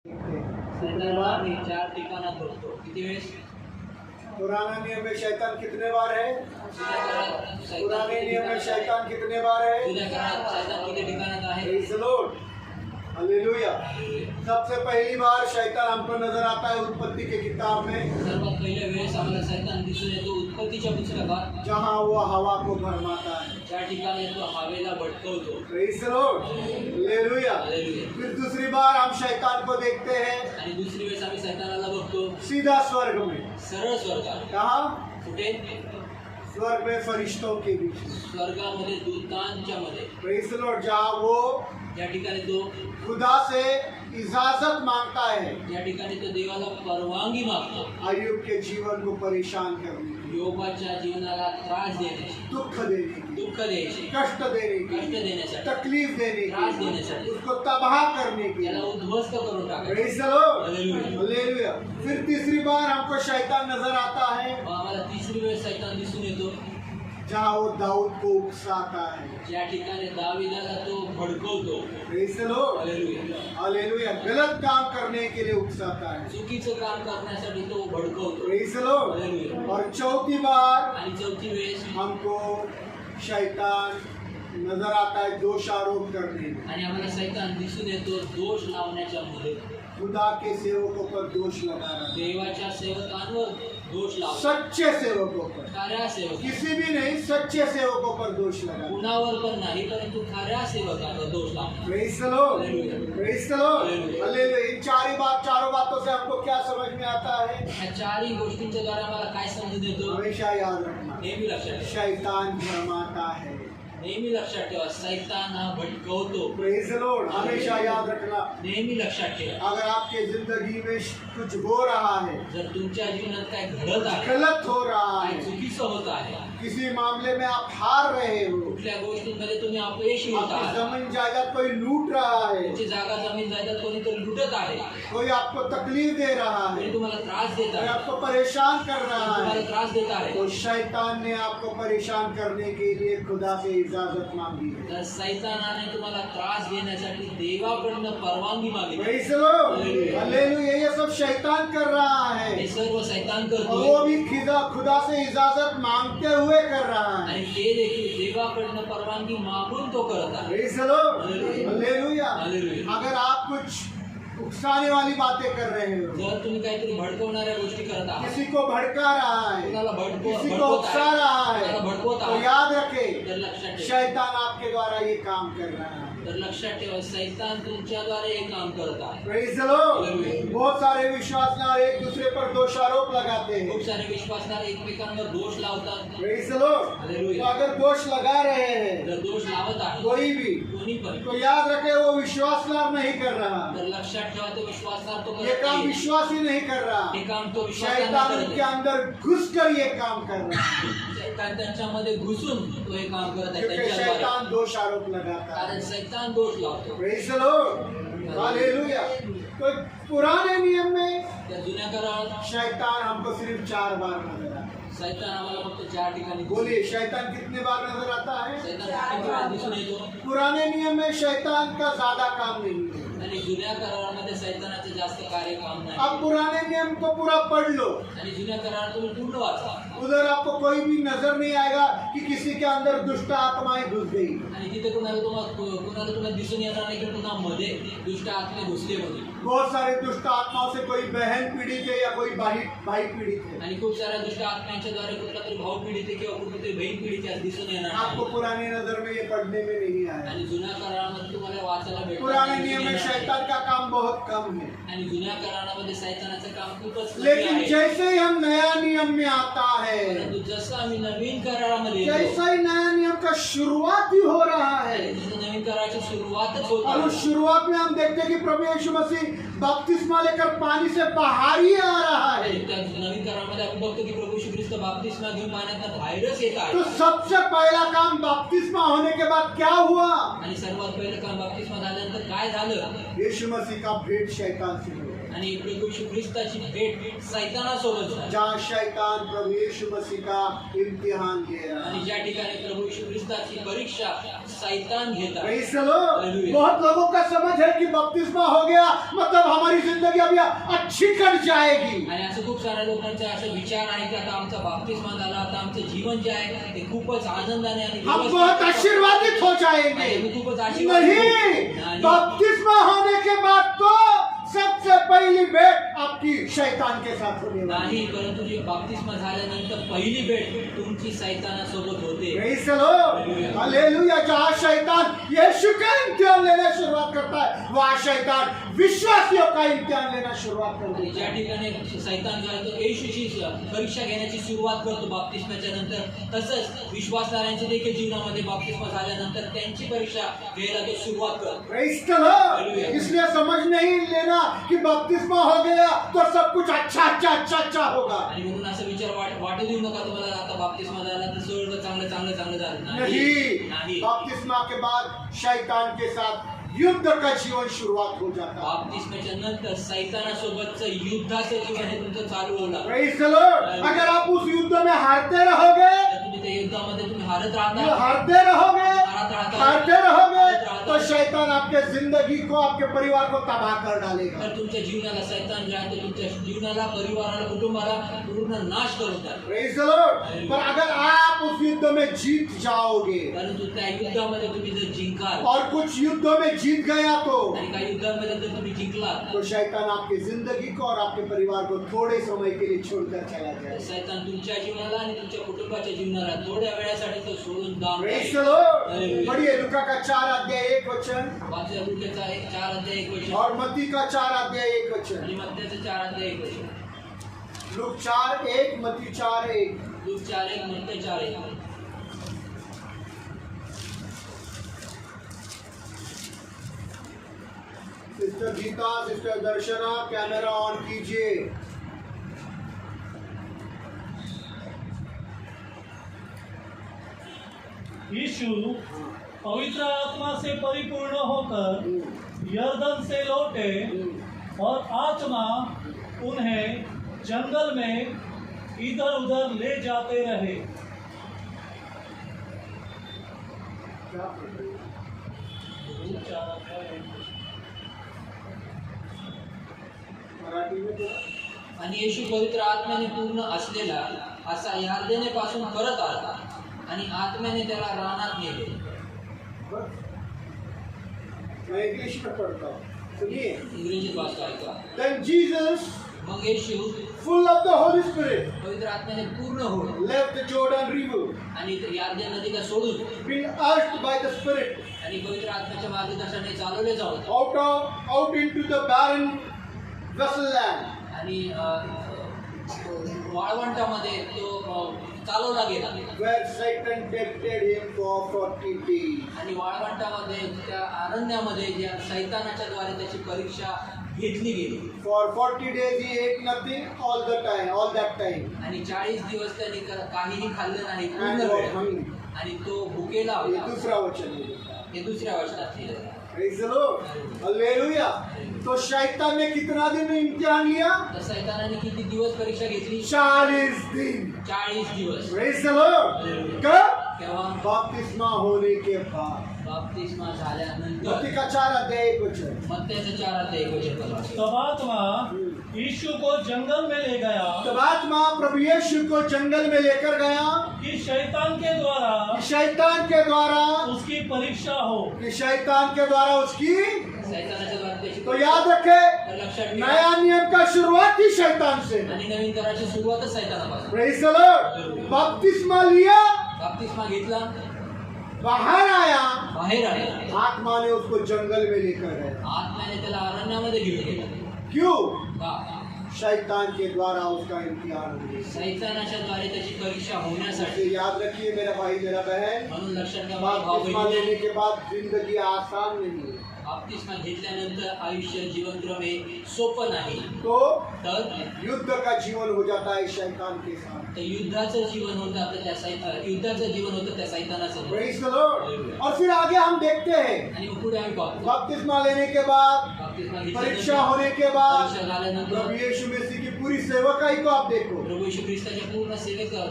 शैतानाला 4 ठिकाणात बघतो. किती वेळेस? पुराने नियम में शैतान कितने बार है? जुन्या पुराने नियम में शैतान कितने बार है? करारात शैतान किती ठिकाणात आहे? Praise the Lord. हालेलुया। सबसे पहली बार शैतान हमको नजर आता है उत्पत्ति के किताब में, सर्वात पहिल्या वेळेस आम्हाला शैतान दिसून येतो उत्पत्तीच्या पुस्तकात, जहाँ वो हवा को भरमाता है। ज्या ठिकाणी तो हवेला भटकवतो. Praise the Lord. Hallelujah. Hallelujah. फिर दूसरी बार हम शैतान को देखते हैं आणि दुसरी वेळेस आम्ही शैतानाला बघतो सीधा स्वर्ग में। सरळ स्वर्गात. कहाँ? कुठे? स्वर्ग में फरिश्तों के बीच में। स्वर्गामध्ये दूतांच्या मध्ये. Praise the Lord. जहाँ वो ज्या ठिकाणी तो खुदा से इजाजत मांगता है ज्या ठिकाणी तो देवाला परवानगी मागतो अय्यूब के जीवन को परेशान करने की, योबाच्या जीवनाला त्रास देण्याची, दुख देने की, दुःख द्यायची, कष्ट देने कष्ट की, देण्यासाठी, तकलीफ देने त्रास की, देण्यासाठी, उसको तबाह करने की। त्याला उद्ध्वस्त करून टाकायचं. Praise the Lord. Hallelujah. Hallelujah. फिर तीसरी बार हमको शैतान नजर आता है मग आम्हाला तिसरी वेळ शैतान दिसून येतो जहाँ वो दाऊद को उकसाता है। ज्या ठिकाणी दाविदाला तो भडकवतो. Praise the Lord. Hallelujah. Hallelujah. गलत काम करने के लिए उकसाता है। चुकीचं काम करण्यासाठी तो भडकवतो. Praise the Lord. हालेलुया. और चौथी बार आणि चौथी वेळेस हमको शैतान नजर आता है दोषारोप करने में, आणि आम्हाला शैतान दिसून येतो दोष लावण्याच्या मध्ये. खुदा के सेवकों पर दोष लगा रहा है, देवाच्या सेवकांवर दोष लावतो. सच्चे सेवकों पर, खऱ्या सेवक, किसी भी नहीं, सच्चे सेवकों पर दोष लगा। कुणावर पण नाही परंतु खऱ्या सेवकांवर दोष लावतो. Praise the Lord. Hallelujah. Praise the Lord. Hallelujah. Hallelujah. In चारों बातों से हमको क्या समझ में आता है? ह्या चारही गोष्टींच्या द्वारे आम्हाला काय समजून येतो? हमेशा याद रखना, नेहमी लक्षात ठेवा. शैतान भरमाता है। नेहमी लक्षात ठेवा शैतान हा भटकवतो. Praise the Lord. हमेशा याद रखना, नेहमी लक्षात ठेवा. अगर आपके जिंदगी में कुछ हो रहा है, जर तुमच्या जीवनात काय घडत आहे, गलत हो रहा काय है, चुकीचं होत आहे, किसी मामले में आप हार रहे हो, कुठल्या गोष्टींमध्ये तुम्ही अपयशी होत आपकी आहात, जमीन जायदाद कोई लूट रहा है, तुमची जागा जमीन जायदाद कोणीतरी लुटत आहे, कोई आपको तकलीफ दे रहा है, कोणी तुम्हाला त्रास देत कोई आहे, आपको परेशान कर रहा तुम्हाला है, त्रास देत आहे, तो शैतान ने आपको परेशान करने के लिए खुदा से इजाजत मांगी है। तर सैतानाने तुम्हाला त्रास देण्यासाठी देवाकडनं परवानगी मागितली. Praise the Lord. हालेलुया। ये सब शैतान कर रहा हे है सर्व सैतान और करतोय वो भी खुदा से इजाजत मांगते हुए कर रहा है। आणि ते देखील देवाकडनं परवानगी मागून तो करत आहे. Praise the Lord. Hallelujah. Hallelujah. अगर आप कुछ उकसाने वाली बातें कर रहे हो, जर तुम्ही काहीतरी भडकवणाऱ्या गोष्टी करत आहात, किसी को भड़का रहा है, कुणाला किसी को भडकवत उकसा आहे, रहा कुणाला है, भडकवत तो आहे, याद रखे तर लक्षात ठेवा. शैतान आपके द्वारा ये काम कर रहा है। तर लक्षात ठेवा सैतान तुमच्याद्वारे हे काम करत आहे. Praise the Lord. हालेलुया. बहुत सारे विश्वासनार एक दूसरे पर दोषारोप लगाते खूप हैं। सारे विश्वासदार एकमेकांवर दोष लावतात. Praise the Lord. हालेलुया. तो अगर दोष लगा रहे हैं जर दोष लावत आहे कोई भी, कोणी पण, तो याद रखे वो विश्वासनार नहीं कर रहा, तर लक्षात ठेवा तो विश्वासदार तो ये करत काम नाही. विश्वास ही नहीं कर रहा, हे काम तो विश्वासदार शैतान करत उनके आहे. अंदर घुसकर ये काम कर रहा है, शैतान त्यांच्यामध्ये घुसून तो हे काम करत आहे क्योंकि त्यांच्याद्वारे. शैतान दोष आरोप लगाता कारण है। शैतान दोष लावतो. Praise the Lord. हालेलुया। तो पुराने नियम में त्या जुन्या करारात शैतान हमको सिर्फ 4 बार नजर आता है। शैतान आम्हाला फक्त 4 ठिकाणी दिसून बोलिए, शैतान कितने बार नजर आता है? शैतान किती वेळा दिसून येतो. पुराने नियम में शैतान का ज्यादा काम नहीं है। आणि जुन्या करारामध्ये शैतानाचं जास्त कार्य काम अब नाही. पुराने नियम को पूरा पढ़ लो, आणि जुन्या करार तुम्ही पूर्ण वाचा उधर आपको कोई भी नजर नहीं आएगा कि किसी के अंदर दुष्ट आत्माएं घुस गई। आणि तिथे कुणाला तुम्हाला दिसून येणार नाही की पुन्हा मध्ये दुष्ट आत्मे घुसले म्हणून. बहुत सारे दुष्ट आत्माओं से कोई बहन पीड़ित है या कोई भाई पीड़ित है। आणि खूप साऱ्या दुष्ट आत्म्यांच्या द्वारे कुठला तरी भाऊ पीडित आहे किंवा कुठली तरी बहीण पीडित आहे दिसून येणार आपको नाही. पुरानी नजर में ये पढ़ने में नहीं आया। आणि जुन्या करारामध्ये तुम्हाला वाचायला पुराने भेटणार नियम में नाही. शैतान का काम बहुत कम है, आणि जुन्या करारामध्ये शैतानाचं काम खूपच कमी लेकिन आहे. जैसे ही हम नया नियम में आता है, परंतु जसं आम्ही नवीन करारामध्ये येतो, जैसे ही नया नियम का शुरुआत ही हो रहा है, आणि जसं नवीन कराराची सुरुवातच होत और उस आहे, शुरुआत में हम देखते हैं कि प्रभु यीशु मसीह बपतिस्मा लेकर पानी से बाहर ही आ रहा है। आणि त्या नवीन करारामध्ये आपण बघतो की प्रभू श्री ख्रिस्त बाप्तिस्मा घेऊन पाण्यातनं बाहेरच येत आहे. तो सबसे पहला काम बपतिस्मा होने के बाद क्या हुआ? आणि सर्वात पहिलं काम बाप्तिस्मा झाल्यानंतर काय झालं? यीशु मसीह का भेंट शैतान से हुआ, आणि प्रभू श्री ख्रिस्ताची भेट सैतानासोबत झाली. जहाँ शैतान प्रभु यीशु मसीह का इम्तिहान ले रहा आणि है। ज्या ठिकाणी प्रभू श्री ख्रिस्ताची परीक्षा सैतान घेतात. Praise the Lord. Hallelujah. बहुत लोगों का समझ है कि बपतिस्मा हो गया मतलब हमारी जिंदगी जिंदगी अभी अच्छी कट जाएगी। आणि असं खूप साऱ्या लोकांचा असं विचार आहे की आता आमचा बाप्तिस्मा झाला, आता आमचं जीवन जे आहे ते खूपच आनंदाने आणि हम बहुत आशीर्वादित हो जाएंगे। नहीं, बपतिस्मा होने के बाद तो सबसे पहली भेंट आपकी शैतान के साथ होने वाली नाही, परंतु जी बाप्तिस्मा झाल्यानंतर पहिली भेट तुमची सैतानासोबत होते। Praise the Lord, hallelujah. जहाँ शैतान यीशु का इम्तिहान लेना शुरुआत करता है, वहाँ शैतान विश्वासियों का इम्तिहान लेना शुरुआत कर आणि देता ज्या है। ठिकाणी सैतान जो आहे तो येशूची परीक्षा घेण्याची सुरुवात करतो बाप्तिस्माच्या नंतर, तसंच विश्वासणाऱ्यांच्या देखील जीवनामध्ये बाप्तिस्मा झाल्यानंतर त्यांची परीक्षा घ्यायला तो सुरुवात करतो। Praise the Lord. इसलिए समझ नहीं लेना कि बपतिस्मा हो गया तो सब कुछ अच्छा होगा। आणि म्हणून असं विचार वाटू देऊ नका तुम्हाला आता बाप्तिस्मा झाला तर सगळं चांगलं झालं। नहीं, बपतिस्मा के बाद शैतान के साथ युद्ध का जीवन शुरुआत हो जाता है। बाप्तिस्माच्या नंतर सैतानासोबतचं युद्धाचं जीवन हे तुमचं चालू होणार। Praise the Lord. अगर आप उस युद्ध में हारते रहोगे, तुम्ही त्या युद्धामध्ये तुम्ही हारत हारते रहोगे तो शैतान आपके जिंदगी को, आपके परिवार को तबाह कर डालेगा। तर तुमच्या जीवनाला सैतान जे आहे ते तुमच्या जीवनाला, परिवाराला, कुटुंबाला पूर्ण नाश करून टाकेल। Praise the Lord. पर अगर आप उस युद्ध में जीत जाओगे, परंतु त्या युद्धामध्ये तुम्ही जर जिंकाल और कुछ युद्धों में जीत गया तो आणि काही युद्धांमध्ये जर तुम्ही जिंकलात तो शैतान आपकी जिंदगी को और आपके परिवार को थोड़े समय के लिए छोड़कर चला तर जाएगा। सैतान तुमच्या जीवनाला आणि तुमच्या कुटुंबाच्या जीवनाला थोड्या वेळासाठी तो सोडून जाऊन प्रेज़ द लॉर्ड। पढ़िए लूका का 4 अध्याय 1 वचन वाचल्या लूकाचा 4 अध्याय 1 वचन और मत्ती का 4 अध्याय 1 वचन। आणि मत्त्याचा 4 अध्याय 1 वचन। लूक 4:1, मत्ती 4:1। लूक 4:1, मत्ती 4:1। Sister Geeta, sister Darshana, camera on कीजिए। यीशु पवित्र आत्मा से परिपूर्ण होकर यरदन से लौटे और आत्मा उन्हें जंगल में इधर उधर ले जाते रहे। मराठी में तो आणि येशू पवित्र आत्म्याने पूर्ण असलेला असा यार्देनेपासून परत आला आणि आत्म्याने त्याला रानात नेले। बस। मैं इंग्लिश में पढ़ता हूँ, सुनिए। इंग्रजीत वाचतो ऐका। Then Jesus, मग येशू full of the Holy Spirit, पवित्र आत्म्याने पूर्ण होऊन left the Jordan River, आणि यार्दे नदीला सोडून being urged by the Spirit आणि पवित्र आत्म्याच्या मार्गदर्शनाने चालवले जाऊन out into the barren wasteland. आणि वाळवंटामध्ये तो चालवला गेला Where Satan tempted him for 40 days. आणि वाळवंटामध्ये त्या अरण्यामध्ये ज्या सैतानाच्या द्वारे त्याची परीक्षा घेतली गेली। For 40 days he ate nothing all that time. आणि 40 दिवस त्यांनी काहीही खाल्लं नाही And पूर्ण was वेळ hungry. आणि तो भुकेला ये होता। दूसरा वचन है। हे दुसऱ्या वचनात लिहिलं आहे। Praise the Lord. Hallelujah. तो शैतान ने कितना दिन इम्तिहान लिया? तर सैतानाने किती दिवस परीक्षा घेतली? 40 दिन। 40 दिवस। Praise the Lord. कब? केव्हा? बपतिस्मा होने के बाद। बाप्तिस्मा झाल्यानंतर। मत्ती का 4 अध्याय 1 वचन। मत्त्याचं 4 अध्याय 1 वचन। तब आत्मा यीशु को जंगल में ले गया तब आत्मा प्रभु यीशु को जंगल में लेकर गया कि शैतान के द्वारा उसकी परीक्षा हो। कि शैतान के द्वारा उसकी। सैतानाच्या द्वारे त्याची तो याद रखे, तर लक्षात ठेवा। नया नियम का शुरुआत ही शैतान से। आणि नवीन कराची सुरुवातच सैतानापासून। Praise the Lord. बपतिस्मा लिया, बाप्तिस्मा घेतला, बाहर आया, बाहेर आला, आत्मा ने उसको जंगल में लेकर गया। आत्म्याने त्याला अरण्यामध्ये घेऊन गेला। क्यों? का? शैतान के द्वारा उसका इम्तिहान हो गया। सैतानाच्या द्वारे त्याची परीक्षा होण्यासाठी। इसे याद रखिए मेरा भाई मेरा बहन, म्हणून लक्षात घ्या भाऊ बपतिस्मा बहिणी, लेने के बाद जिंदगी आसान नहीं है। बाप्तिस्मा घेतल्यानंतर आयुष्य जीवनक्रम हे सोपं नाही। तो तर युद्ध का जीवन हो जाता है शैतान के साथ। तर युद्धाचं जीवन होतं आपलं युद्धाचं जीवन होतं त्या सैतानाचं। Praise the Lord. और फिर आगे हम देखते हैं, आणि मग पुढे आम्ही पाहतो बपतिस्मा लेने के बाद, बाप्तिस्मा परीक्षा होने के बाद, परीक्षा झाल्यानंतर प्रभु यीशु मसीह की पूरी सेवकाई को आप देखो। प्रभू येशू ख्रिस्ताच्या पूर्ण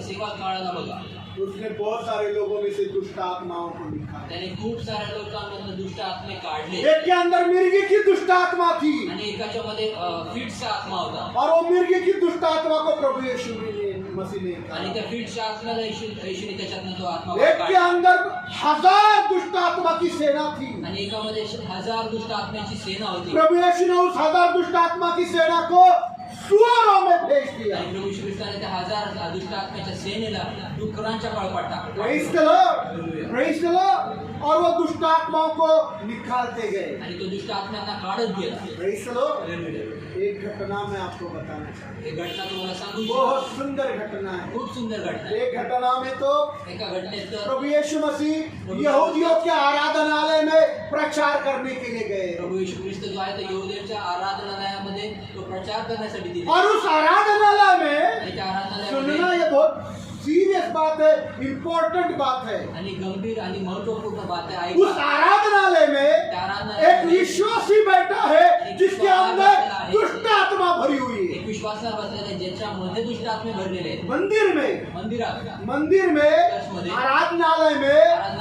सेवा काळाला बघा। उसने बहुत सारे लोगों में से दुष्ट आत्माओं को निकाला। त्याने खूप साऱ्या लोकांमधून दुष्ट आत्मे काढले एक के अंदर मिर्गी की दुष्ट आत्मा थी आणि एकाच्या मध्ये फिट्सचा आत्मा होता और वो मिर्गी की दुष्ट आत्मा को प्रभु यीशु मसीह ने आणि निकाला। त्या फिट्सच्या आत्म्याला येशूने त्याच्यातनं तो आत्मा एक के काढला अंदर 1000 दुष्ट आत्मा की सेना थी। आणि एकामध्ये 1000 दुष्ट आत्म्यांची सेना होती प्रभु यीशु ने उस 1000 दुष्ट आत्मा की सेना को सुअरों में भेज दिया। आणि प्रभू यीशु ख्रिस्ताने त्या 1000 दुष्ट आत्म्याच्या सेनेला डुकरांच्या कळपात टाकलं praise the Lord, praise the Lord. और वो दुष्ट आत्माओं को निकालते गए। आणि तो दुष्ट आत्म्यांना काढत गेला प्रेज द लॉर्ड। एक घटना मैं आपको बताना चाहता एक घटना तुम्हाला सांगू हूँ, इच्छितो. बहुत सुंदर घटना है। खूप सुंदर घटना आहे. एक घटना में तो एका घटनेत तर प्रभु यीशु मसीह यहूदियों के आराधनालय में प्रचार करने के लिए गए प्रभू येशू ख्रिस्त जो आहे तो यहूद्यांच्या आराधनालयामध्ये तो प्रचार करण्यासाठी दिले और उस आराधनालय में आणि त्या आराधनालयामध्ये सुनना, ये बहुत सीरियस बात है, इम्पोर्टेंट बात है। आणि गंभीर आणि महत्वपूर्ण बात आहे उस आराधनालय में एक विश्वासी बैठा है जिसके अंदर दुष्ट आत्मा भरी हुई है। एक विश्वासावर बसलेले ज्याच्यामध्ये दुष्ट आत्मे भरलेले आहेत. मंदिर में मंदिरात आराधनालय में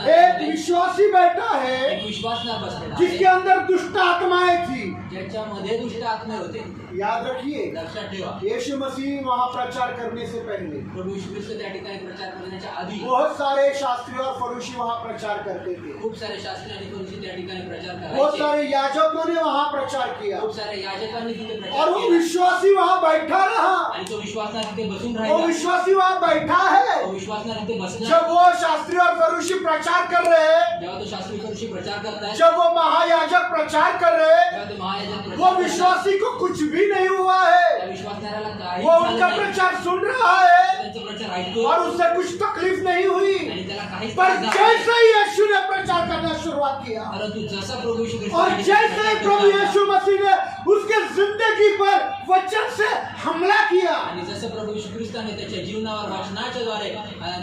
एक विश्वासी बैठा है एक विश्वासावर बसलेला जिसके आहे, अंदर दुष्ट आत्माएं थी। ज्याच्यामध्ये दुष्ट आत्मे होते. याद रखिए, लक्षात ठेवा यीशु मसीह वहाँ प्रचार करने से पहले प्रभू येशू ख्रिस्त त्या ठिकाणी प्रचार करण्याच्या आधी बहुत सारे शास्त्री और फरीसी वहाँ प्रचार करते थे। खूप सारे शास्त्री आणि फरीसी त्या ठिकाणी प्रचार बहुत करायचे. सारे याजकों ने वहाँ प्रचार किया खूप सारे याजकांनी तिथे और प्रचार वो केला विश्वासी वहाँ बैठा रहा। आणि तो विश्वासना तिथे बसून वो राहिला. विश्वासी वहाँ बैठा है। तो विश्वासना तिथे बसला. जब वो शास्त्री और फरीसी प्रचार कर रहे हैं, जेव्हा तो शास्त्री फरीसी प्रचार करताय, जब वो महायाजक प्रचार कर रहे हैं, तेव्हा ते महायाजक वो प्रचार करताय. विश्वासी को कुछ भी नहीं हुआ है। त्या विश्वासणाऱ्याला काही वो झालं उनका नाही. प्रचार सुन रहा है त्यांचं प्रचार ऐकतो और उससे कुछ तकलीफ नहीं हुई। आणि त्याला काहीच पर त्रास झाला नाही. जैसे ही यीशु ने प्रचार करना शुरुआत किया परंतु जसा प्रभू येशू ख्रिस्त और त्या ठिकाणी जैसे ही प्रचार प्रभु करत यीशु मसीह ने उसके जिंदगी पर वचन से हमला किया, आणि जसं प्रभू येशू ख्रिस्ताने त्याच्या जीवनावर वचनाच्या द्वारे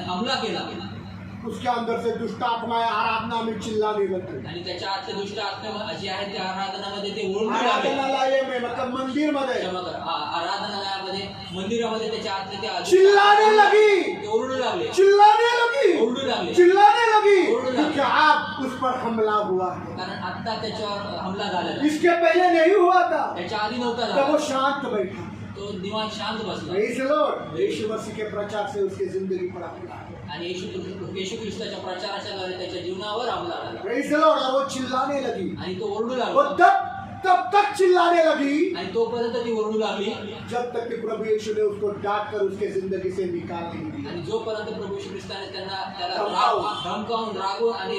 हमला केला उसके अंदर से दुष्ट आत्माएं आराधना में चिल्लाने लगी। आणि त्याच्या आतले दुष्ट आत्मा जे आहेत त्या आराधनामध्ये ते ओरडू लागले. आराधनालय में मतलब मंदिर में क्षमा करा. आराधनालयामध्ये मंदिरामध्ये त्याच्या आतले ते दुष्ट चिल्लाने आत्मा लगी, ते ओरडू लागले चिल्लाने लगी, ओरडू लागले. चिल्लाने लगी ओरडू लागले. क्योंकि आप उस पर हमला हुआ है। कारण आता त्याच्यावर हमला झालेला. इसके पहले नहीं हुआ था, त्याच्या आधी नव्हता तब झाला. वो शांत बैठा। तो निवांत शांत बसला प्रेज़ द लॉर्ड। यीशु मसीह के प्रचार से उसकी जिंदगी पर हमला हुआ। आणि येशू ख्रिस्ताच्या प्रचाराच्या द्वारे त्याच्या जीवनावर हमला झाला प्रेज़ द लॉर्ड। और वो चिल्लाने लगी, आणि तो ओरडू वो लागला. तब तक चिल्लाने लगी आणि तोपर्यंत ती ओरडू लागली जब तक कि प्रभु यीशु ने उसको डांट कर उसके जिंदगी से निकाल नहीं दिया। आणि जोपर्यंत प्रभू येशू ख्रिस्ताने त्याला धमकावून. धमकावून रागवून आणि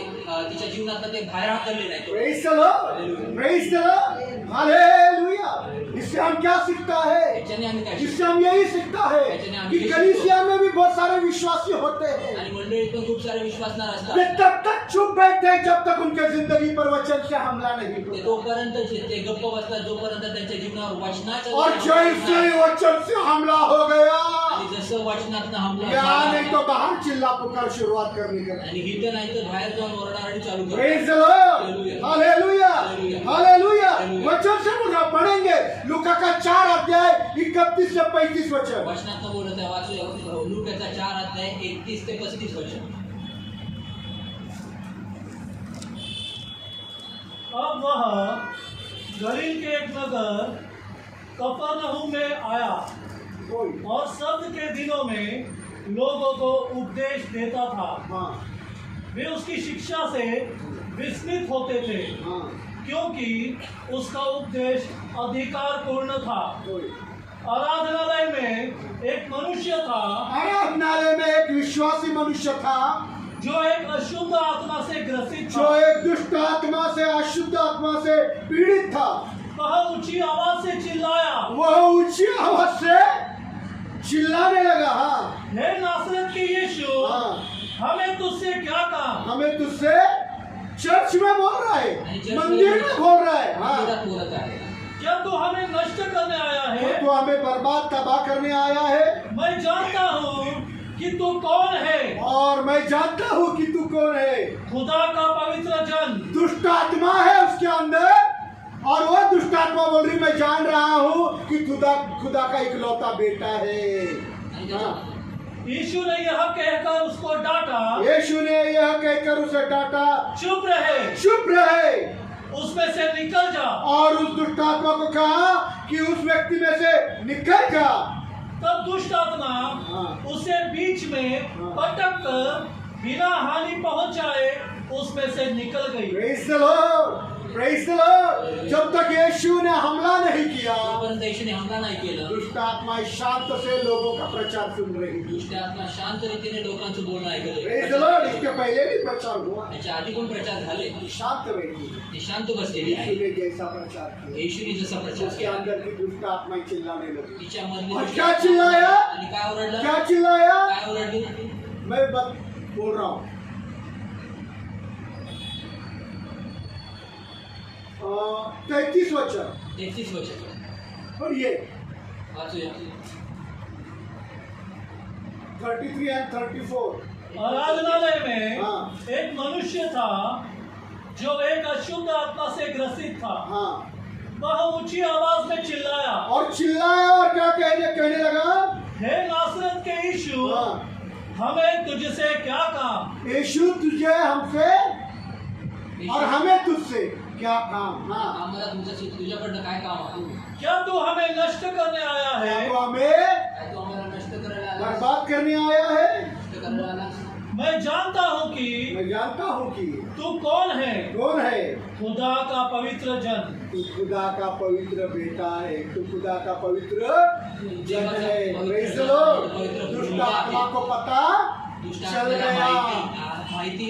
तिच्या जीवनात ते बाहेर हाकलले नाही. Praise the Lord, praise the Lord, hallelujah. इससे हम क्या सीखता है? त्याच्याने आम्ही काय इससे हम यही सीखता है कि कलीसिया में भी बहुत सारे विश्वासी होते हैं, आणि मंडळीत पण खूप सारे विश्वासनार वे असतात. तब तक चुप बैठते हैं जब तक उनके जिंदगी पर वचन से हमला नहीं ते होता। तोपर्यंत ते गप्प बसतात जोपर्यंत त्यांच्या जीवनावर वचनाच्या और जैसे ही वचन से हमला हो गया, आणि जसं वचनातनं हमला या झाला, नहीं तो बाहर चिल्ला पुकार शुरुआत करने का। आणि हिथं नाही तर बाहेर जाऊन ओरडारडी चालू करतात. Praise the Lord, hallelujah, hallelujah. वचन से हम पढ़ेंगे लूका का 4 अध्याय 31 से 35 वचन। वचनातनं बोलत आहे वाचूया लूकाचा 4 अध्याय 31 ते 35 वचन. अब वह गलील के एक नगर कफरनहूम में आया कोई और शब्द के दिनों में लोगों को उपदेश देता था। हाँ वे उसकी शिक्षा से विस्मित होते थे हाँ क्योंकि उसका उपदेश अधिकारपूर्ण था। कोई आराधनालय में एक मनुष्य था आराधनालय में एक विश्वासी मनुष्य था जो एक अशुद्ध आत्मा से ग्रसित जो था। एक दुष्ट आत्मा से, अशुद्ध आत्मा से पीड़ित था। वह ऊंची आवाज से चिल्लाया, वह ऊंची आवाज से चिल्लाने लगा। हाँ हे नासरत के यीशु, हाँ, हमें तुझसे क्या काम? हमें तुझसे चर्च में बोल रहा आणि है, चर्च मंदिर में बोल रहा है। हाँ, मंदिरात बोलत आहे. क्या तू हमें नष्ट करने आया है? तो हमें बर्बाद तबाह करने आया है मैं जानता हूँ कि तू कौन है, और मैं जानता हूँ कि तू कौन है। खुदा का पवित्र जन। दुष्ट आत्मा है उसके अंदर और वो दुष्ट आत्मा बोल रही मैं जान रहा हूँ कि खुदा का इकलौता बेटा है। आणि हाँ, यीशु ने यह कहकर उसको डांटा, यीशु ने यह कहकर उसे डांटा, चुप रहे, चुप रहे, उसमें से निकल जा। और उस दुष्ट आत्मा को कहा कि उस व्यक्ति में से निकल जा। तब दुष्ट आत्मा हाँ। उसे बीच में हाँ। पटक कर बिना हानि पहुंचाए उसमें से निकल गई। Praise the Lord, praise the Lord। जब तक यीशु ने हमला नहीं किया, जोपर्यंत येशूने हमला नाही केला, दुष्ट आत्मा शांत से लोगों का प्रचार सुन रही थी। दुष्ट आत्मा शांत रीतीने लोकांचं बोलणं ऐकत Praise the होते. Lord। इसके पहले भी प्रचार हुआ, याच्या आधी पण प्रचार झाले, शांत बैठी, ते शांत बसलेले यीशु आहे. ने जैसा प्रचार किया, येशूने जसा प्रचार उसके केला, अंदर की दुष्ट आत्माएं चिल्लाने लगी। तिच्या मधली और दुष्ट क्या आत्मा चिल्लाया? आणि काय ओरडलं, क्या चिल्लाया? काय ओरडली, मैं बोल रहा हूँ। 33 वचन 33 वचन और ये वाचूया. 33 and 34। आराधनालय में हाँ। एक मनुष्य था जो एक अशुद्ध आत्मा से ग्रसित था। हाँ, वह ऊंची आवाज में चिल्लाया, और चिल्लाया और क्या कहने लगा? हे नासरत के यीशु, हाँ, हमें तुझसे क्या काम? यीशु तुझे हमसे और हमें तुझसे क्या काम? हाँ, आम्हाला तुझ्याकडनं काय काम आहे? क्या तू हमें नष्ट करने आया है? तो हमें काय तू आम्हाला नष्ट करायला आला? बर्बाद करने आया है। नष्ट करायला आला? मैं जानता हूँ कि मैं जानता हूँ कि तू कौन है, कौन है। खुदा का पवित्र जन। तू खुदा का पवित्र बेटा है, तू खुदा का पवित्र जन है। Praise the Lord। दुष्ट आत्मा को पता दुष्ट चल आत्म्याला गया। माहिती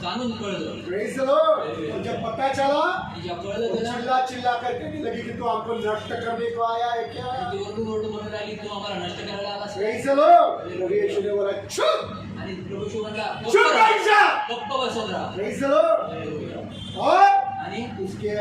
जाणून कळलं. Praise the Lord। और जब पता चला जेव्हा कळलं तो त्याला, चिल्ला चिल्ला कर कहने लगी कि तू हमको नष्ट करने को आया है क्या? ती ओरडून ओरडून म्हणू लागली, तू आम्हाला नष्ट करायला आलास का? Praise the Lord। प्रभु यीशु ने बोला चुप, आणि प्रभू येशू म्हणला, चुप बैठ जा। गप्प बसून राहा. Praise the Lord। और आणि उसके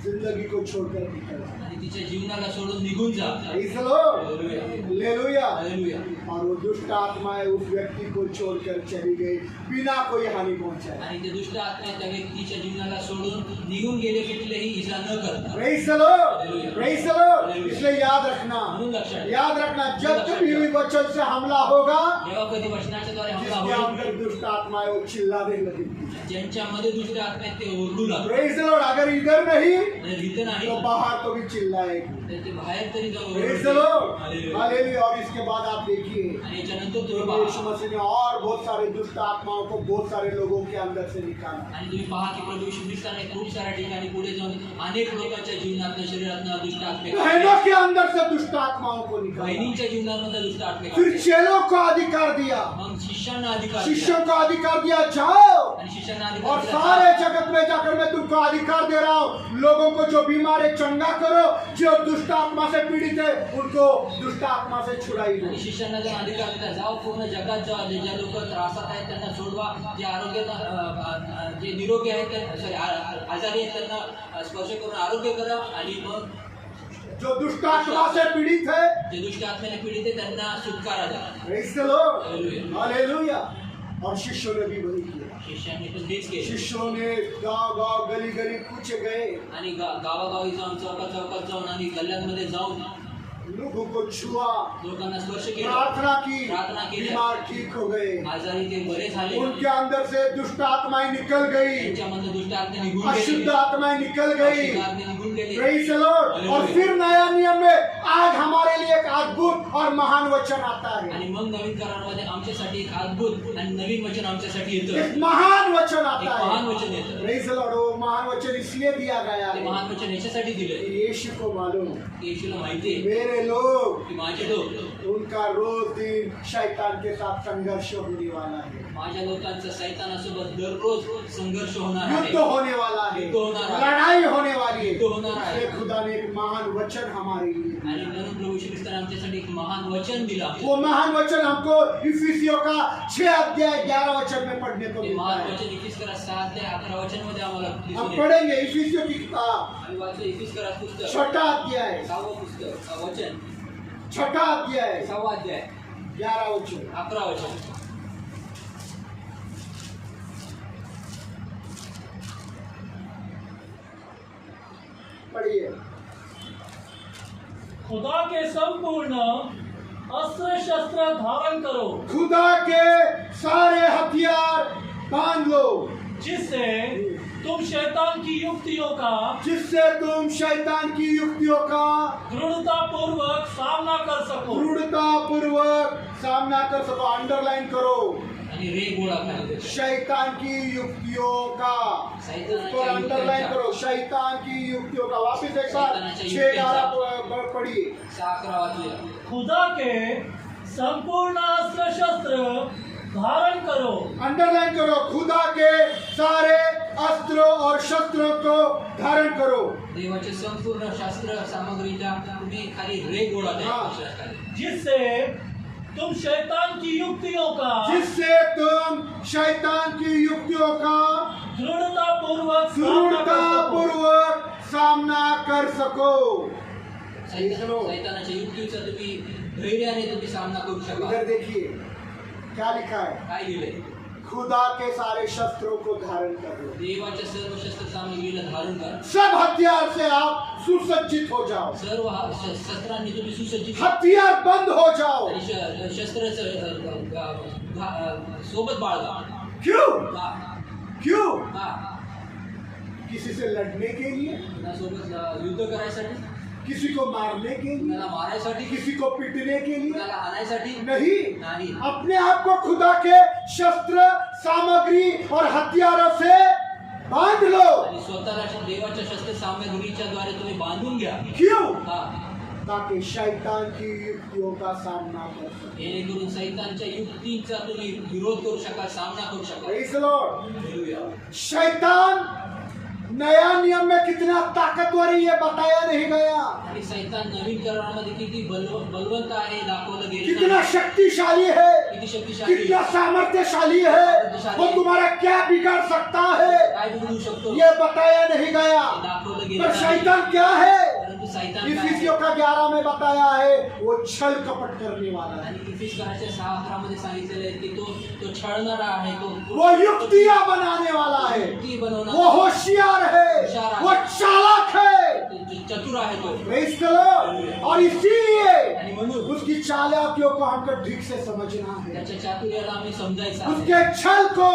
जिंदगी को छोड़कर निकल जा। आणि तिच्या जीवनाला सोडून निघून जा. Praise the Lord। Hallelujah. Hallelujah. Hallelujah. और वो दुष्ट आत्माएं उस व्यक्ती को छोड़कर चली गई बिना कोई हानि पहुंचाए। आणि ते दुष्ट आत्मा त्या व्यक्तीच्या जीवनाला सोडून निघून गेले, कुठलेही इजा न करता. Praise the Lord। Praise the Lord। इसलिए याद रखना, म्हणून लक्षात ठेवा. याद रखना, जब कभी भी वचन से हमला होगा, जेव्हा कधी वचनाच्या द्वारे हमला जिसके होईल, अंदर दुष्ट आत्माएं वो चिल्लाने लगेंगी। ज्यांच्यामध्ये दुसरे आत्मा आहेत ते ओरडू लागतात. Praise the Lord। अगर इधर नहीं आणि इथं नाही तो बाहर तो भी चिल्लाएगी। तर ते बाहेर तरी जाऊन Praise ओरडतील. the Lord। हालेलुया. हालेलुया। और इसके बाद आप देखिए आणि याच्यानंतर तुम्ही प्रभु यीशु पहा, मसीह ने और बहुत सारे दुष्ट आत्माओं को बहुत सारे लोगों के अंदर से निकाला। आणि तुम्ही पहा की प्रभू येशू ख्रिस्ताने खूप साऱ्या ठिकाणी पुढे जाऊन अनेक लोकांच्या जीवनातनं शरीरातनं दुष्ट आत्मे बहनों के अंदर से दुष्ट आत्माओं को निकाला। बहिणींच्या जीवनामध्ये दुष्ट आत्मे फिर काढले. चेलों को अधिकार दिया, मग शिष्यांना अधिकार दिला. शिष्यों को अधिकार दिया, जाओ आणि शिष्यांना और अधिकार दिला. सारे जगत में जाकर मैं तुमको अधिकार दे रहा हूँ। लोगों को जो बीमार है चंगा करो, जो दुष्ट आत्मा से पीड़ित है उनको दुष्ट आत्मा से छुड़ाई दो। आणि शिष्यांना जर अधिकार दिला, जाओ पूर्ण जगात जा, ज्या लोक त्रासात आहेत त्यांना सोडवा, जे आरोग्य जे निरोगी आहेत सॉरी आजारी आहेत त्यांना स्पर्श करून आरोग्य करा, आणि मग जो दुष्ट आत्मा से पीड़ित है, जे दुष्ट आत्म्याने पीडित आहे त्यांना सुटकारा द्या. Praise the Lord। Hallelujah. Hallelujah. और शिष्यों ने भी वही किया। शिष्यांनी पण तेच केले. शिष्यों ने गांव गांव गली गली कूच गए, आणि गावागावी जाऊन चौकात चौकात जाऊन आणि गल्ल्यांमध्ये जाऊन लोगों को छुआ, लोकांना स्पर्श केला, प्रार्थना की, प्रार्थना केली. बीमार ठीक हो गए, आजारी ते बरे झाले, उनके अंदर से दुष्ट आत्माएं निकल गई, त्यांच्यामधून दुष्ट आत्मे निघून गेले, अशुद्ध आत्माएं निकल गई। अशुद्ध आत्मे निघून गेले. Praise the Lord। और फिर नया नियम में आज हमारे लिए एक अद्भुत और महान वचन आता है। आणि मग नवीन करारामध्ये आमच्यासाठी एक अद्भुत आणि नवीन वचन आमच्यासाठी एक येतं. महान वचन एक आता महान है। वचन येतं. Praise the Lord। वो महान वचन इसलिए दिया गया ते है महान वचन याच्यासाठी दिलंय कि यीशु को मालूम, की येशूला माहिती आहे मेरे लोग, की माझे लोक, उनका रोज दिन शैतान के साथ संघर्ष होने वाला है, माझ्या लोकांचा सैतानासोबत दररोज संघर्ष होणार युद्ध आहे. होने वाला है, युद्ध होणार आहे. लड़ाई होने वाली है। युद्ध होणार आहे. इसलिए खुदा ने एक महान वचन हमारे लिए दिया। आणि म्हणून प्रभू श्री ख्रिस्ताने आमच्यासाठी एक महान वचन दिलं आहे. वो महान वचन हमको इफिसियों का 6 अध्याय 11 वचन में पढ़ने को ते मिलता महान है। वचन 21 करा 7 ते 11 वचन मध्ये आम्हाला दिसून हम येतं. पढ़ेंगे इफिसियों की किताब आम्ही वाचलं 21 करा पुस्तक 6 अध्याय 6वं पुस्तक वचन 6 अध्याय 6वा अध्याय 11 वचन। 11 वचन. पढ़िए। खुदा के संपूर्ण अस्त्र शस्त्र धारण करो, खुदा के सारे हथियार बांध लो, जिससे तुम शैतान की युक्तियों का जिससे तुम शैतान की युक्तियों का दृढ़ता पूर्वक सामना कर सको। दृढ़ता पूर्वक सामना कर सको। अंडरलाइन करो, आणि रे गोळा खाली देतो. शैतान की युक्तियों का, सैतानाच्या तो अंडरलाइन युक्त्यांचा करो, शैतान की युक्तियों का। वापिस एक बार शैतानाच्या 6:11 पढ़िए। 11 वाचूया. खुदा के संपूर्ण अस्त्र शस्त्र धारण करो, अंडरलाइन करो, खुदा के सारे अस्त्रों और शस्त्रों को धारण करो। देवाचे संपूर्ण शास्त्र सामग्रीच्या तुम्ही खाली रे गोळा द्या हा. अक्षराखाली. जिससे तुम शैतान की युक्तियों का जिससे तुम शैतान की युक्तियों का दृढ़ता पूर्वक दृढ़ता पूर्वक सामना कर सको। सैतानाच्या युक्तीचा तुम्ही धैर्याने तुम्ही सामना करू इधर शकाल. देखिए क्या लिखा है, काय लिहिलंय? खुदा के सारे शस्त्रों को धारण कर लो। देवाच्या सर्व शस्त्र सामग्रीला धारण कर. सब हथियार से आप सुसज्जित हो जाओ, सर्व शस्त्रांनी तुम्ही सुसज्जित हथियार बंद हो जाओ। आणि शस्त्र सोबत बाळगा. क्यों का? क्यों? का? किसी से लड़ने के लिए, सोबत युद्ध करायसाठी, किसी को मारने के लिए, कुणाला मारायसाठी, किसी को पीटने के लिए कुणाला हाणायसाठी नहीं। नाही. अपने आप को खुदा के शस्त्र सामग्री और हथियारों से बांध लो। आणि स्वतःला देवाच्या शस्त्र सामग्रीच्या द्वारे तुम्ही बांधून घ्या. क्यों? का? ताकि शैतान की युक्तियों का सामना कर सके। जेणेकरून सैतानच्या युक्तीचा तुम्ही विरोध करू शकाल, सामना करू शकाल. Praise the Lord। हालेलुया. शैतान नया नियम में कितना ताकतवर है ये बताया नहीं गया, आणि सैतान नवीन करारामध्ये किती बलवंत आहे दाखवलं गेलं कितना नाही. शक्तिशाली है, किती शक्तिशाली कितना आहे, सामर्थ्यशाली है, वो तुम्हारा क्या बिगाड़ सकता है काय बिघडू शकतो ये बताया नहीं गया। हे दाखवलं गेलं पर नाही. शैतान क्या है, परंतु सैतान काय आहे? इफिसियों का 11 में बताया है वो छल कपट करने वाला है, आणि इफिसकाराच्या 6:11 मध्ये सांगितलेलं आहे की तो छळणारा आहे, तो वो युक्तियां बनाने वाला है, युक्ती बनवणारा, वो होशियार है, वो चालाक है। तो चतुर आहे तो. Praise the Lord। और इसीलिए आणि म्हणून उसकी चालाकियों को हमको ठीक से समझना है, त्याच्या चातुर्याला आम्ही समजायचं आहे. उसके छल को,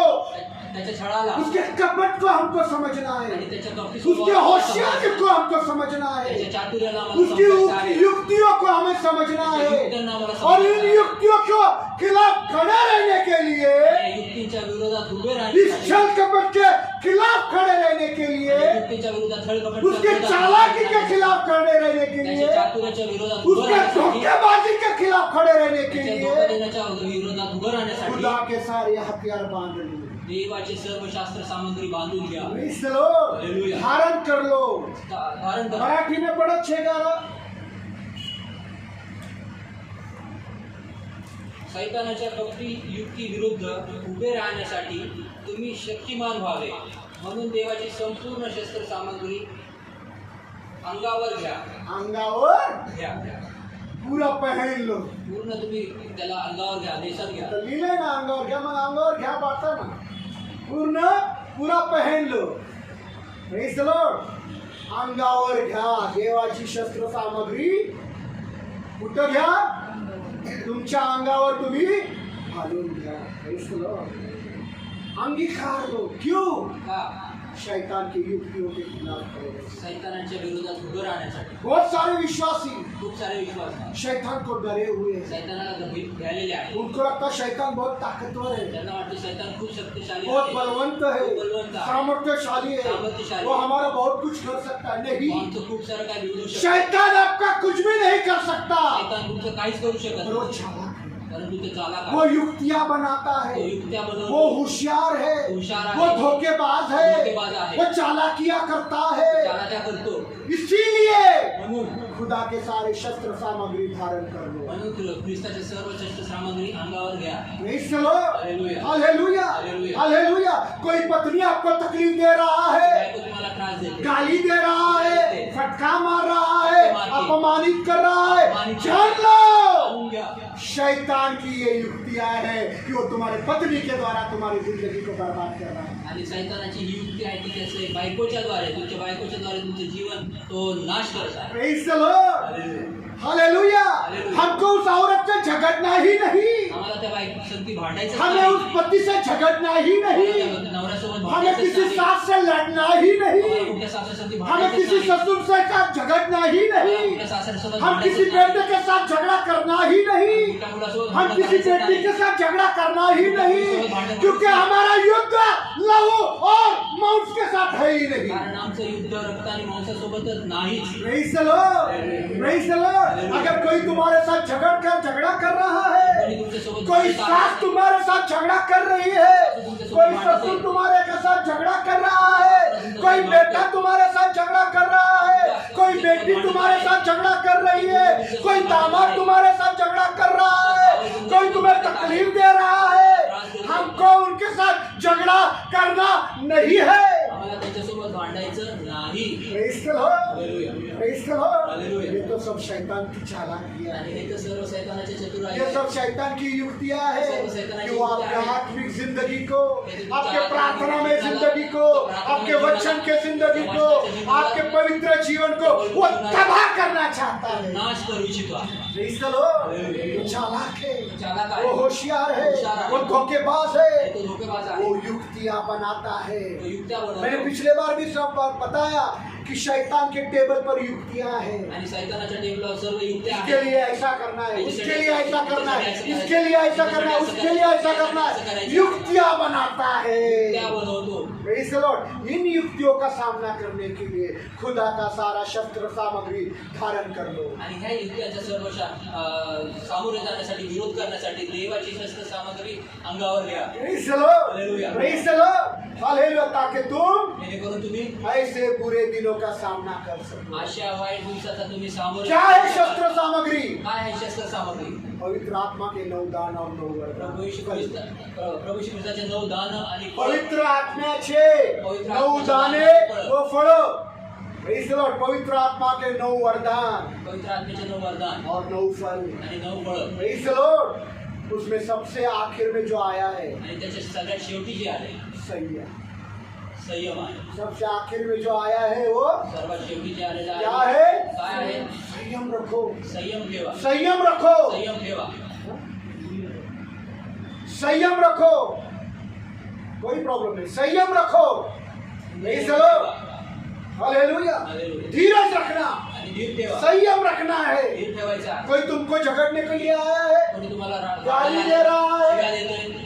त्याच्या छळाला उसके कपट को हमको समझना है, आणि त्याच्या कपटी उसके होशियारी को हमको समझना है, त्याच्या चातुर्याला आम्हाला उसकी समजायचं आहे. युक्तियों को हमें समझना है। युक्त्यांना आम्हाला और इन समजायचं आहे. युक्तियों के खिलाफ खड़े रहने के लिए, या युक्तीच्या विरोधात उभे इस राहण्यासाठी, छल कपट के खिलाफ खड़े रहने के लिए, या युक्तीच्या विरोधात छळ कपट उसके करण्यासाठी, चालाकी के खिलाफ खड़े रहने के त्याच्या लिए, चातुर्याच्या विरोधात उभं उसके राहण्यासाठी, धोखेबाजी के खिलाफ खड़े रहने के त्याच्या धोका लिए देण्याच्या विरोधात उभं राहण्यासाठी खुदा के सारे हथियार बांध लो। देवाचे सर्व शास्त्र सामग्री बांधून घ्या. Praise the Lord। Hallelujah। धारण कर लो। धारण करा. मराठी में पढ़ो 6:11। सैतानाच्या कपटी युक्ती विरुद्ध उभे राहण्यासाठी तुम्ही शक्तिमान व्हावे म्हणून देवाची संपूर्ण शस्त्र सामग्री अंगावर घ्या. अंगावर घ्या पूरा पहन लो। पूर्ण तुम्ही त्याला अंगावर घ्या, नेसात घ्या. तो लिहिले ना अंगावर घ्या, मग अंगावर घ्या पाहता ना, पूर्ण पूरा पहन लो। Praise the Lord। अंगावर घ्या देवाची शस्त्र सामग्री, कुठं घ्या? तुमच्या अंगावर तुम्ही घालून घ्या। Praise the Lord। अंगीकार लो। क्यों? का? शैतान की युक्तियों के खिलाफ खड़े रहो। सैतानाच्या विरोधात उभं राहण्यासाठी बहुत सारे विश्वासी खूप सारे विश्वास आहेत. शैतान को डरे हुए हैं, सैतानाला घ्यायलेले आहे. उनको लगता है शैतान बहुत ताकतवर है, त्यांना वाटतं सैतान खूप शक्तिशाली बहुत आहे, बलवंत खूप बलवंत है, आहे, सामर्थ्यशाली है, सामर्थ्यशाली। वो हमारा बहुत कुछ कर सकता है। नहीं, आमचं खूप सारं काय बिघडू शकतं. शैतान आपका कुछ भी नहीं कर सकता, सैतान तुमचं काहीच करू शकत पर वो नाही. चालाक है, परंतु ते चालाक वो आहे. युक्तियां बनाता तो है, युक्त्या वो बनवतो, होशियार है, होशियार वो आहे, धोखेबाज है, धोखेबाज आहे, वो चालाकियां करता है। चालाक्या करतो. इसीलिए म्हणून खुदा के सारे शस्त्र सामग्री धारण कर लो। म्हणून ख्रिस्ताचे सर्व शस्त्र सामग्री अंगावर घ्या. Praise the Lord। Hallelujah. Hallelujah, hallelujah. Hallelujah. कोई पत्नी आपको तकलीफ दे रहा है, बायको तुम्हाला त्रास देते, गाली दे रहा है, फटका मार रहा है, अपमानित कर रहा है, अपमानित जान लो जाणून घ्या. शैतान की ये युक्तियां है कि वो तुम्हारे पत्नी के द्वारा तुम्हारी जिंदगी को बर्बाद कर रहा है। आणि सैतानाची ही युक्ती आहे की त्याचे बायकोच्या द्वारे, तुमच्या बायकोच्या द्वारे तुमचं जीवन तो नाश करत आहे. Praise the Lord। Hallelujah. Hallelujah. Hallelujah. हमको उस औरत से झगड़ना ही नहीं, आम्हाला त्या संगती भांडायचं हमें उस पति से झगड़ना ही नहीं, नवऱ्यासोबत हमें किसी सास से लड़ना ही नहीं, कुठल्या सासऱ्यासोबत हमें भांडायचं किसी नाही. ससुर से साथ झगड़ना ही नहीं, कुठल्या सासऱ्यासोबत हम किसी भांडायचं बेटे नाही. के साथ झगड़ा करना ही नहीं, कुठल्या मुलासोबत हम भांडण किसी करायचं बेटी नाही. के साथ झगड़ा करना ही नहीं, क्योंकि हमारा युद्ध लहू और मांस के साथ है ही नहीं। कारण आमचं युद्ध रक्त आणि मांसासोबतच नाहीच. Praise the Lord, praise the Lord। अगर कोई तुम्हारे साथ झगड़ा कर रहा है, कोणी तुमच्यासोबत कोई भांडण सास तुम्हारे साथ झगड़ा कर रही है, कोई ससुर तुम्हारे के साथ झगड़ा कर रहा है, कोई बेटा तुम्हारे साथ झगड़ा कर रहा है, कोई बेटी तुम्हारे साथ झगड़ा कर रही है, कोई दामाद तुम्हारे साथ झगड़ा कर रहा है, कोई तुम्हें तकलीफ दे रहा है, हमको उनके साथ झगड़ा करना नहीं है। आम्हाला त्याच्यासोबत भांडायचं नाही. Praise the Lord, hallelujah. praise the Lord। Hallelujah। ये तो सब शैतान की चालाकियां आणि है, हे तर सर्व सैतानाचे चतुर ये आहे. सब शैतान की युक्तियां है सब शैतान की कि वो आपके युक्तियां हैं। आत्मिक जिंदगी को, ये आपके जो प्रार्थना में आत्मिक जिंदगी को, प्रार्थना में आपके जीवन, वचन के जिंदगी को, आपके पवित्र जीवन को वो तबाह करना चाहता है। नाश करू इच्छितो आहे. Praise the Lord। Hallelujah। वो चालाक है, चालाक वो आहे. होशियार होशियार है, आहे. वो धोखेबाज है, तो धोकेबाज वो आहे. युक्तियां बनाता है। तो युक्त्या मैंने बनवतो. पिछले बार भी सब बार बताया कि शैतान के टेबल पर युक्तियां हैं। आणि सैतानाच्या टेबलावर सर्व युक्त्या इसके आहेत. लिए ऐसा करना है, उसके लिए ऐसा करना है, इसके लिए ऐसा करना है, उसके लिए ऐसा करना है, युक्तियां बनाता युक्त्या है। बनवतो. Praise the Lord। इन युक्तियों का सामना करने के लिए खुदा का सारा शस्त्र सामग्री धारण कर लो। आणि ह्या युक्त्यांच्या सर्व सामोरे जाण्यासाठी विरोध करण्यासाठी देवाची शस्त्र सामग्री अंगावर घ्या. Praise the Lord, Hallelujah। praise the Lord, Hallelujah। ताकि तुम जेणेकरून तुम्ही ऐसे बुरे दिनों का सामना कर सको। अशा वाईट दिवसाचा तुम्ही सामोरे क्या है शस्त्र सामग्री? काय आहे शस्त्र सामग्री? पवित्र आत्मा के 9 दान और 9 वरदान। प्रभू यीशू ख्रिस्ताचे 9 दान आणि फळ. पवित्र आत्म्याचे 9 दाने व फळ। Praise the Lord। पवित्र आत्मा के 9 वरदान पवित्र आत्म्याचे 9 वरदान और 9 फल। आणि 9 फळ. Praise the Lord। उसमें सबसे आखिर में जो आया है आणि त्याच्या सगळ्यात शेवटी जे आले संयम आहे. सबसे आखिर में जो आया है वो सर्वात शेवटी जे आलेलं क्या आहे है? काय आहे? संयम रखो, संयम ठेवा. संयम रखो, संयम ठेवा. संयम रखो। कोई प्रॉब्लम नहीं, संयम रखो। Praise the Lord। Hallelujah. Hallelujah. Dheeraj रखना, आणि धीर ठेवा. संयम रखना है। धीर ठेवायचा. कोई तुमको झगड़ने के लिए आया है, कोणी तुम्हाला गाली दे रहा है, शिव्या देतोय,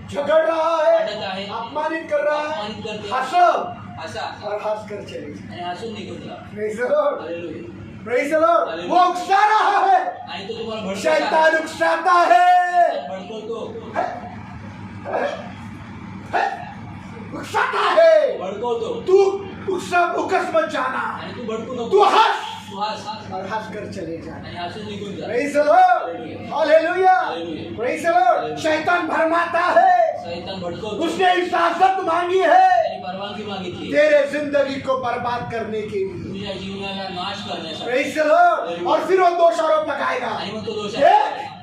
झगड़ रहा भांडत है, आहे, अपमानित कर रहा है, अपमानित करते. हंसो असा और हंस कर चले जाओ। आणि हसून निघून जा. Praise the Lord। Hallelujah. Praise the Lord। वो उकसा रहा है, आणि तो तुम्हाला भडकवतो. शैतान उकसाता है, भडकवतो. उकसाता है। भडकवतो. तू उकस मत जाना, आणि तू भडकू नको. तू हंस तू हस और हंस कर चले जाना। आणि हसून निघून जा. Praise the Lord। Hallelujah। Hallelujah। Praise the Lord। शैतान भरमाता है, सैतान भडकवतो. उसने इजाजत मांगी है त्याने परवानगी मागितली तेरे जिंदगी को बर्बाद करने के लिए। तुझ्या जीवनाला नाश करण्यासाठी. Praise the Lord। और फिर वो दोष आरोप लगाएगा। आणि मग तो दोष ये?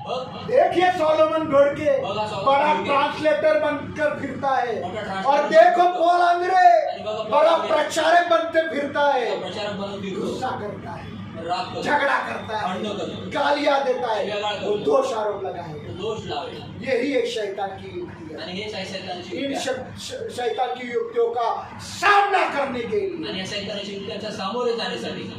बघ, देखिए सोलोमन घोड़ के बघा सोलोमन बड़ा घोड़के. ट्रांसलेटर बनकर फिरता है, मोठा ट्रांसलेटर. और देखो पौल अंद्रे आणि बघा पौल बड़ा अंद्रे. प्रचारक बनते फिरता है, प्रचारक बनून फिरतो. गुस्सा करता है, राग करतो. झगड़ा करता है, भांडण करतो. गालियां देता है, शिव्यागाळ करतो. वो दोष आरोप लगाएगा। तो दोष लावेल. यही एक शैतान की युक्ति है। आणि हेच आहे सैतानाची इन युक्त्या. शैतान की युक्तियों का सामना करने के लिए आणि या सैतानाच्या युक्त्यांच्या सामोरे जाण्यासाठी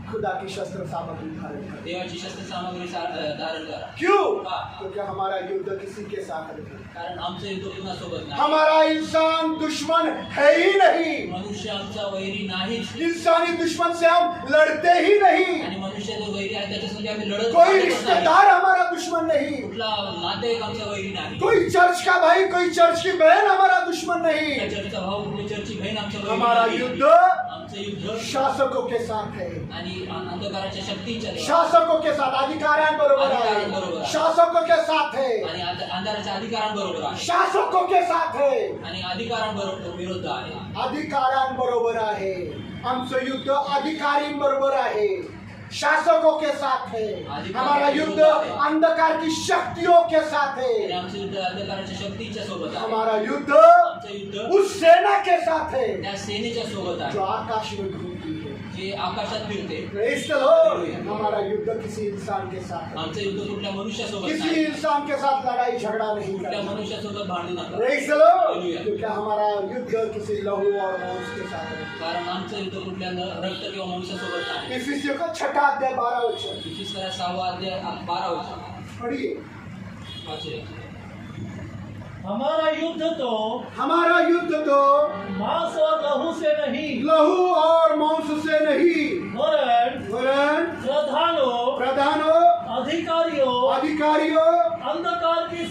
खुदा की शस्त्र सामग्री धारण करें। देवाची शस्त्र सामग्री धारण करा. क्यों? का? क्योंकि हमारा युद्ध किसी के साथ नहीं, कारण आमचं युद्ध कुणासोबत नाही. हमारा इंसान दुश्मन है ही नहीं, मनुष्य आमचा वैरी नाहीच. इंसानी दुश्मन से हम लड़ते ही नहीं, आणि मनुष्य जो वैरी आहे त्याच्यासाठी आम्ही लढत कोई नाही. रिश्तेदार हमारा दुश्मन नहीं, कुठला नातेवाईक आमचा वैरी नाही. कोई चर्च का भाई, कोई चर्च की बहन हमारा दुश्मन नहीं। कुठल्या चर्चचा भाऊ, कुठली चर्चची बहीण आमच्या वैरी हमारा नाही. युद्ध आमचं युद्ध शासकों के साथ है, आणि अंधकाराच्या शक्तींच्या देवा. शासकों के साथ, अधिकाऱ्यांबरोबर अधिकाऱ्यांबरोबर आहे, आहे. शासकों के साथ है, आणि अंधाराच्या अधिकारांबरोबर आहे. शासकों के साथ है, आणि अधिकारांबरोबर विरुद्ध आहे. अधिकाऱ्यांबरोबर आहे। आमचं युद्ध अधिकारींबरोबर आहे, शासकों के साथ है। हमारा युद्ध अंधकार की शक्तियों के साथ आणि है, आमचं युद्ध अंधकाराच्या शक्तीच्या सोबत आहे. हमारा युद्ध आमचं युद्ध उस सेना के साथ है त्या सेनेच्या सोबत जो आहे. आकाश में घूमती है। जे आकाशात फिरते. Praise the Lord. हमारा युद्ध किसी इंसान के साथ नहीं. आमचं युद्ध कुठल्या मनुष्यासोबत किसी नाही. इंसान के साथ लड़ाई झगड़ा नहीं कुठल्या करना. मनुष्यासोबत भांडू नका. Praise the Lord. Hallelujah. क्योंकि हमारा युद्ध किसी लहू और मांस के साथ नहीं. कारण आमचं युद्ध कुठल्या रक्त किंवा मनुष्यासोबत नाही. इफिसियों का 6 अध्याय 12 वचन इफिसियों 6 अध्याय 12 वचन पढ़िए. वाचिए. हमारा युद्ध तो मांस और लहू से नहीं, लहू और मांस से नहीं, वरन प्रधानों, अधिकारियों, अंधकार की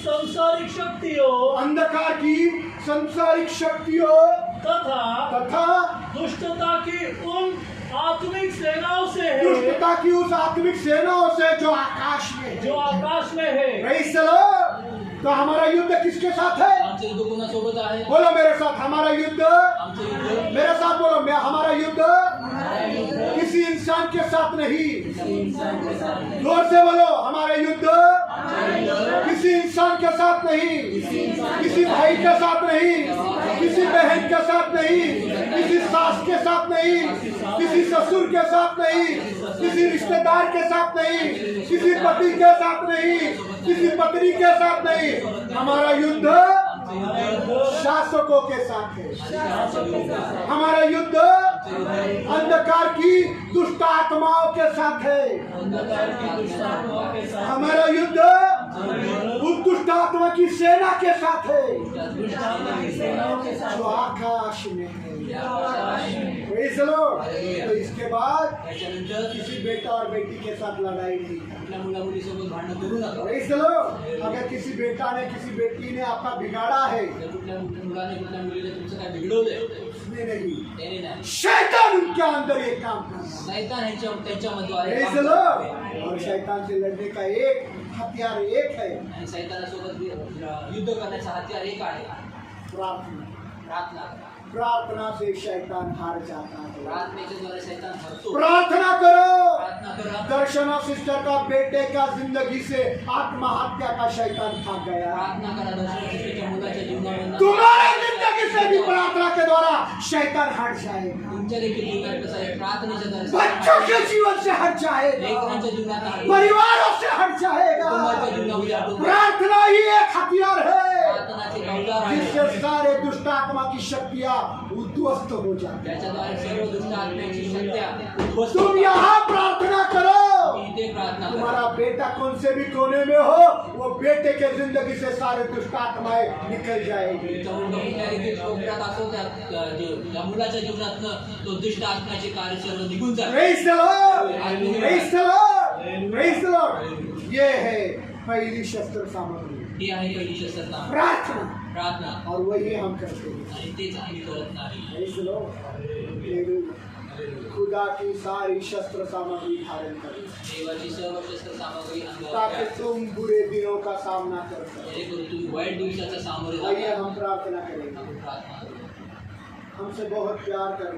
सांसारिक शक्तियों तथा दुष्टता की उन आत्मिक सेनाओं से है, दुष्टता की उस आत्मिक सेनाओं से जो आकाश में है. Praise the Lord. तो हमारा युद्ध किसके साथ है? आमचं युद्ध कोणासोबत आहे? बोलो मेरे साथ, हमारा युद्ध. आमचं युद्ध मेरे साथ बोलो, मैं हमारा युद्ध किसी इंसान के साथ नहीं. जोर से बोलो, हमारा युद्ध किसी इंसान के साथ नहीं, किसी भाई के साथ नहीं, किसी बहन के साथ नहीं, किसी सास के साथ नहीं, किसी ससुर के साथ नहीं, किसी रिश्तेदार के साथ नहीं, किसी पति के साथ नहीं, किसी पत्नी के साथ नहीं. हमारा युद्ध शासकों के साथ है. हमारा युद्ध अंधकार की दुष्ट आत्माओं के साथ है. हमारा युद्ध उस दुष्ट आत्मा की सेना के साथ है जो आकाश में है. Praise the Lord. तो इसके बाद त्याच्यानंतर किसी बेटा और बेटी के साथ लड़ाई नहीं. कुठल्या मुला-मुलीसोबत भांडण करू नका. Praise the Lord. अगर किसी बेटा ने किसी बेटी ने आपका बिगाड़ा है, जर कुठल्या मुलाने कुठल्या मुलीने तुमचं काय बिघडवलंय उसने नहीं, त्याने नाही. शैतान उनके अंदर ये काम कर रहा शैतान त्यांच्यामध्ये है. Praise the Lord. और शैतान से लड़ने का एक हथियार एक है, आणि शैतानासोबत युद्ध करण्याचा हत्यार एक आहे, प्रार्थना. प्रार्थना. प्रार्थना से शैतान हार जाता है. प्रार्थनेच्या द्वारे शैतान हरतो. प्रार्थना करो. प्रार्थना करा. दर्शना सिस्टर का बेटे का जिंदगी से आत्महत्या का शैतान भाग गया. प्रार्थना करा. दर्शनाच्या मुलाच्या जीवनावर तुम्हारे जिंदगी से भी प्रार्थना के द्वारा शैतान हट जाएगा. तुमच्या देखील जीवनात कसं आहे, प्रार्थनेच्या द्वारे बच्चों के जीवन से हट जाएगा, लेकरांच्या जीवनात हरतो. परिवारों से हट जाएगा. कुटुंबाच्या जीवनामध्ये हरतो. प्रार्थना ही एक हथियार है प्रार्थनाचे अवतार आहे, जिससे सारे दुष्ट आत्मा की शक्तियां उद्ध्वस्त हो जाती. त्याच्याद्वारे सर्व दुष्ट आत्म्यांची शक्त्या उद्ध्वस्त तुम होतात. यहाँ प्रार्थना करो. इथे प्रार्थना करा. तुम्हारा बेटा कौन से भी कोने में हो, वो बेटे के जिंदगी से सारे दुष्ट आत्माएं निकल जाएगी. तुमचा मुलगा कुठल्या देखील कोपऱ्यात असो, त्या मुलाच्या जीवनातनं तो दुष्ट आत्म्याचे कार्य सर्व निघून जाते. Praise the Lord. Praise the Lord. Praise the Lord. ये है पहली शस्त्र सामग्री, ही आहे पहिली शस्त्रता, प्रार्थना. प्रार्थना. और वही हम करते हैं. आणि तेच आम्ही करत नाही. Praise the Lord. खुदा की सारी शस्त्र सामग्री धारण करें देवाची सर्व शस्त्र सामग्री अंगावर ताकि घ्या. तुम बुरे दिनों का सामना कर सको. जेणेकरून तुम्ही वाईट दिवसाचा सामोरे आइए जाता. हम प्रार्थना करेंगे. आपण प्रार्थना करू. हमसे बहुत प्यार करें.